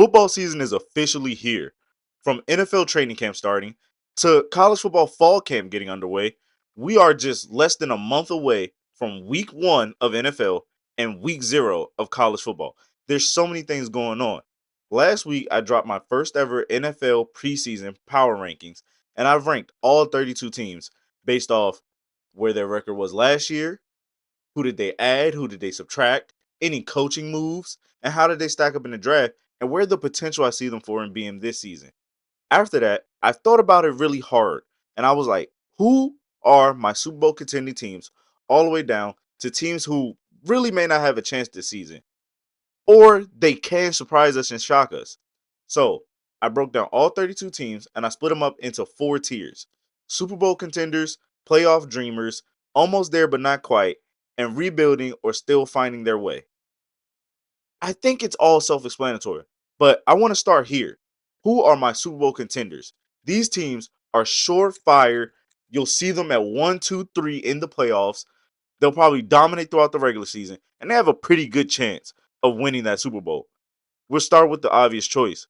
Football season is officially here. From NFL training camp starting to college football fall camp getting underway, we are just less than a month away from week 1 of NFL and week 0 of college football. There's so many things going on. Last week, I dropped my first ever NFL preseason power rankings, and I've ranked all 32 teams based off where their record was last year, who did they add? Who did they subtract? Any coaching moves? And how did they stack up in the draft? And where the potential I see them for in being this season. After that, I thought about it really hard. And I was like, who are my Super Bowl contending teams all the way down to teams who really may not have a chance this season? Or they can surprise us and shock us. So I broke down all 32 teams and I split them up into 4 tiers: Super Bowl contenders, playoff dreamers, almost there but not quite, and rebuilding or still finding their way. I think it's all self explanatory, but I want to start here. Who are my Super Bowl contenders? These teams are surefire. You'll see them at 1, 2, 3 in the playoffs. They'll probably dominate throughout the regular season, and they have a pretty good chance of winning that Super Bowl. We'll start with the obvious choice: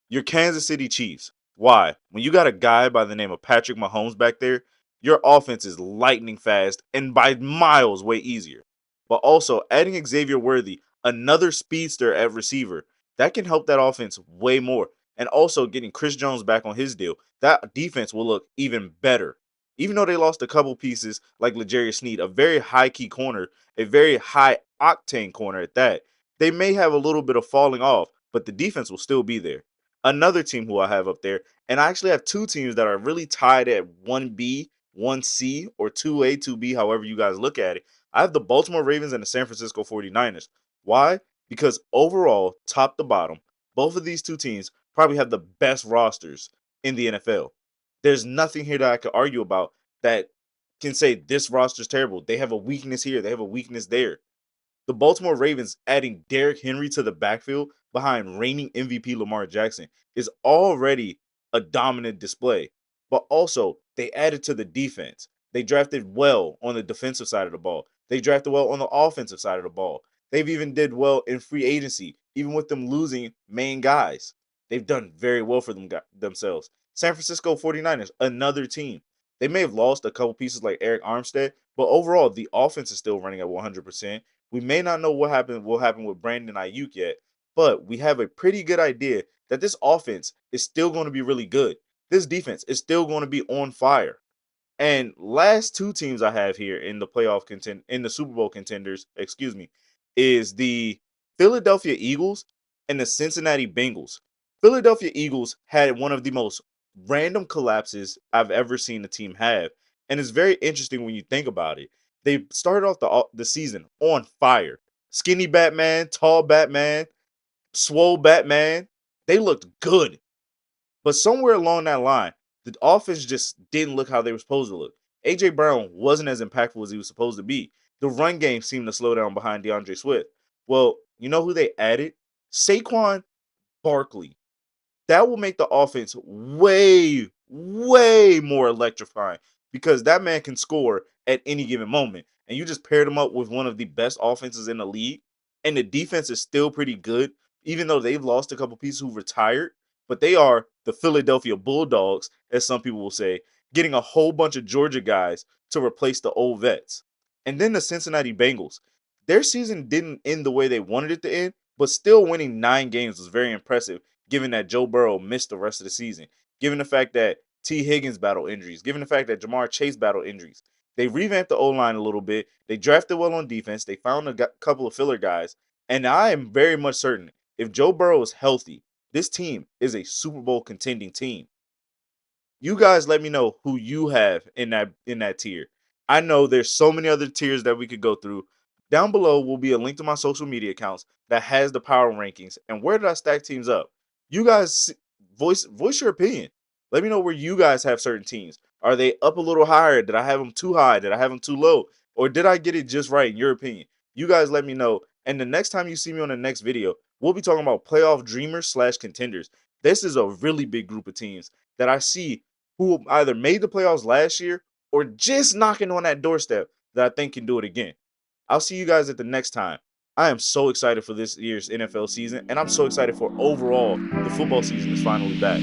your Kansas City Chiefs. Why? When you got a guy by the name of Patrick Mahomes back there, your offense is lightning fast and by miles way easier. But also adding Xavier Worthy, another speedster at receiver, that can help that offense way more. And also getting Chris Jones back on his deal, that defense will look even better. Even though they lost a couple pieces like L'Jarius Sneed, a very high key corner, a very high octane corner at that, they may have a little bit of falling off, but the defense will still be there. Another team who I have up there, and I actually have 2 teams that are really tied at 1B, 1C, or 2A, 2B, however you guys look at it. I have the Baltimore Ravens and the San Francisco 49ers. Why? Because overall, top to bottom, both of these 2 teams probably have the best rosters in the NFL. There's nothing here that I could argue about that can say this roster's terrible. They have a weakness here, they have a weakness there. The Baltimore Ravens adding Derrick Henry to the backfield behind reigning MVP Lamar Jackson is already a dominant display. But also, they added to the defense. They drafted well on the defensive side of the ball. They drafted well on the offensive side of the ball. They've even did well in free agency, even with them losing main guys. They've done very well for themselves. San Francisco 49ers, another team. They may have lost a couple pieces like Eric Armstead, but overall, the offense is still running at 100%. We may not know what will happen with Brandon Ayuk yet, but we have a pretty good idea that this offense is still going to be really good. This defense is still going to be on fire. And last 2 teams I have here in the in the Super Bowl contenders, excuse me, is the Philadelphia Eagles and the Cincinnati Bengals. Philadelphia Eagles had one of the most random collapses I've ever seen a team have, and it's very interesting when you think about it. They started off the season on fire. Skinny Batman, tall Batman, swole Batman. They looked good. But somewhere along that line, the offense just didn't look how they were supposed to look. AJ Brown wasn't as impactful as he was supposed to be. The run game seemed to slow down behind DeAndre Swift. Well, you know who they added? Saquon Barkley. That will make the offense way, way more electrifying because that man can score at any given moment. And you just paired him up with one of the best offenses in the league. And the defense is still pretty good, even though they've lost a couple pieces who retired. But they are the Philadelphia Bulldogs, as some people will say, getting a whole bunch of Georgia guys to replace the old vets. And then the Cincinnati Bengals. Their season didn't end the way they wanted it to end, but still winning 9 games was very impressive given that Joe Burrow missed the rest of the season, given the fact that T. Higgins battled injuries, given the fact that Jamar Chase battled injuries. They revamped the O-line a little bit. They drafted well on defense. They found a couple of filler guys. And I am very much certain if Joe Burrow is healthy, this team is a Super Bowl contending team. You guys let me know who you have in that tier. I know there's so many other tiers that we could go through. Down below will be a link to my social media accounts that has the power rankings and where did I stack teams up. You guys voice your opinion. Let me know where you guys have certain teams. Are they up a little higher? Did I have them too high? Did I have them too low? Or did I get it just right in your opinion? You guys let me know. And the next time you see me on the next video, we'll be talking about playoff dreamers slash contenders. This is a really big group of teams that I see who either made the playoffs last year or just knocking on that doorstep that I think can do it again. I'll see you guys at the next time. I am so excited for this year's NFL season, and I'm so excited for overall the football season is finally back.